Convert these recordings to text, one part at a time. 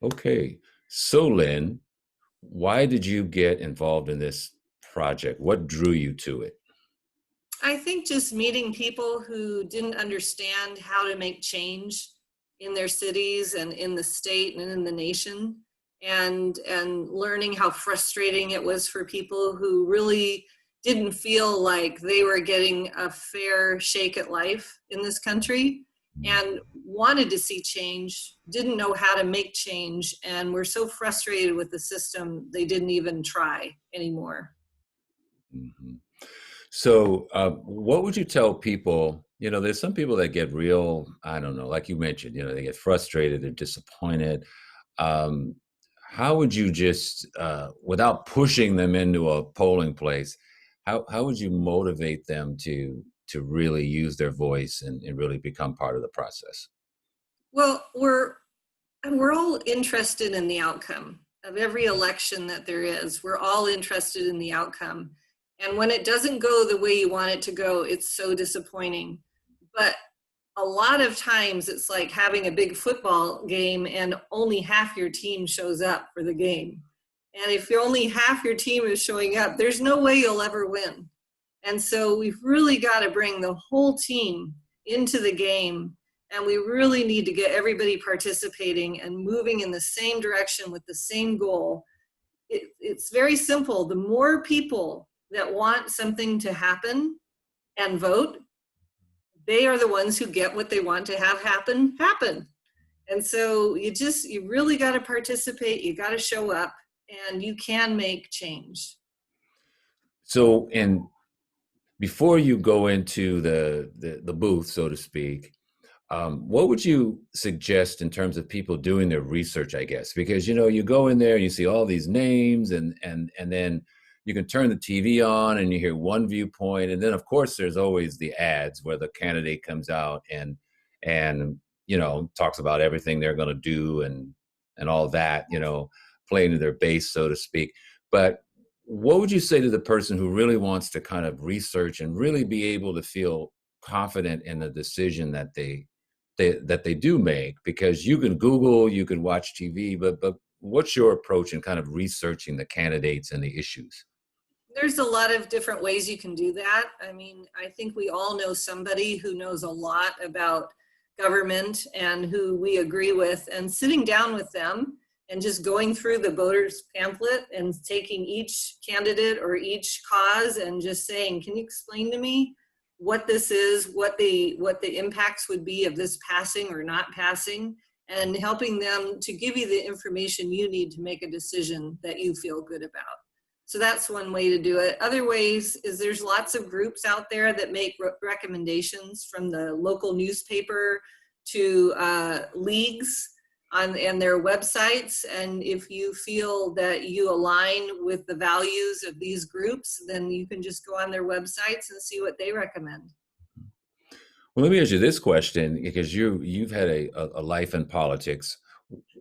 Okay. So, Lynn, why did you get involved in this project? What drew you to it? I think just meeting people who didn't understand how to make change in their cities and in the state and in the nation, and learning how frustrating it was for people who really didn't feel like they were getting a fair shake at life in this country and wanted to see change, didn't know how to make change, and were so frustrated with the system they didn't even try anymore. Mhm. So, what would you tell people? There's some people that get real, I don't know, like you mentioned, they get frustrated, they're disappointed. Um, how would you just, without pushing them into a polling place, how would you motivate them to really use their voice and really become part of the process? Well, we're all interested in the outcome of every election that there is. We're all interested in the outcome. And when it doesn't go the way you want it to go, it's so disappointing. But a lot of times it's like having a big football game and only half your team shows up for the game. And if you're only half your team is showing up, there's no way you'll ever win. And so we've really got to bring the whole team into the game. And we really need to get everybody participating and moving in the same direction with the same goal. It's very simple. The more people that want something to happen and vote, they are the ones who get what they want to have happen. And so you really got to participate. You got to show up, and you can make change. So, and before you go into the booth, so to speak, what would you suggest in terms of people doing their research, I guess? Because you go in there, you see all these names, and then you can turn the TV on and you hear one viewpoint, and then of course there's always the ads where the candidate comes out and talks about everything they're going to do and all that, playing to their base, so to speak. But what would you say to the person who really wants to kind of research and really be able to feel confident in the decision that they do make? Because you can Google, you can watch TV, but what's your approach in kind of researching the candidates and the issues? There's a lot of different ways you can do that. I mean, I think we all know somebody who knows a lot about government and who we agree with, and sitting down with them and just going through the voters pamphlet and taking each candidate or each cause and just saying, can you explain to me what this is, what the impacts would be of this passing or not passing, and helping them to give you the information you need to make a decision that you feel good about. So that's one way to do it. Other ways is there's lots of groups out there that make recommendations, from the local newspaper to leagues and their websites. And if you feel that you align with the values of these groups, then you can just go on their websites and see what they recommend. Well, let me ask you this question, because you've had a life in politics.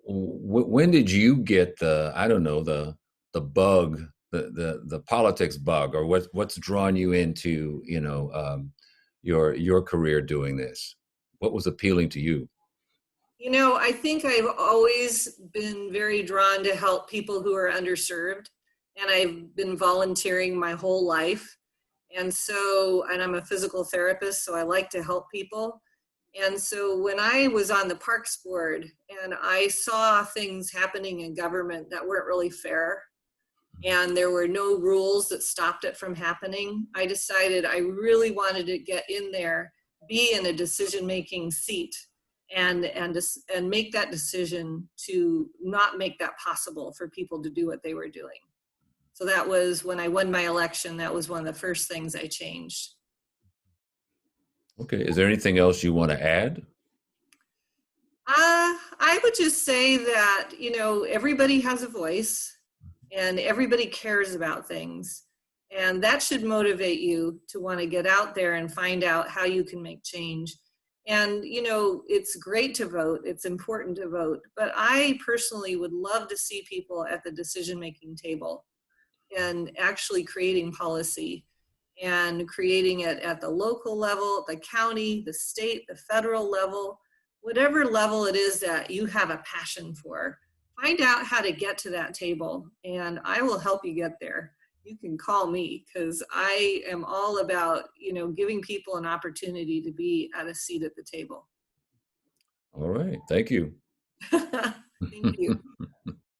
When did you get the, I don't know, the bug, the politics bug, or what's drawn you into your career doing this? What was appealing to you? I think I've always been very drawn to help people who are underserved, and I've been volunteering my whole life. And I'm a physical therapist, so I like to help people. And so when I was on the Parks Board and I saw things happening in government that weren't really fair, and there were no rules that stopped it from happening, I decided I really wanted to get in there, be in a decision-making seat, and make that decision to not make that possible for people to do what they were doing. So that was when I won my election. That was one of the first things I changed. Okay, is there anything else you want to add? I would just say that, everybody has a voice and everybody cares about things. And that should motivate you to want to get out there and find out how you can make change. And, it's great to vote. It's important to vote. But I personally would love to see people at the decision-making table and actually creating policy and creating it at the local level, the county, the state, the federal level, whatever level it is that you have a passion for. find out how to get to that table, and I will help you get there. You can call me because I am all about, giving people an opportunity to be at a seat at the table. All right. Thank you. Thank you.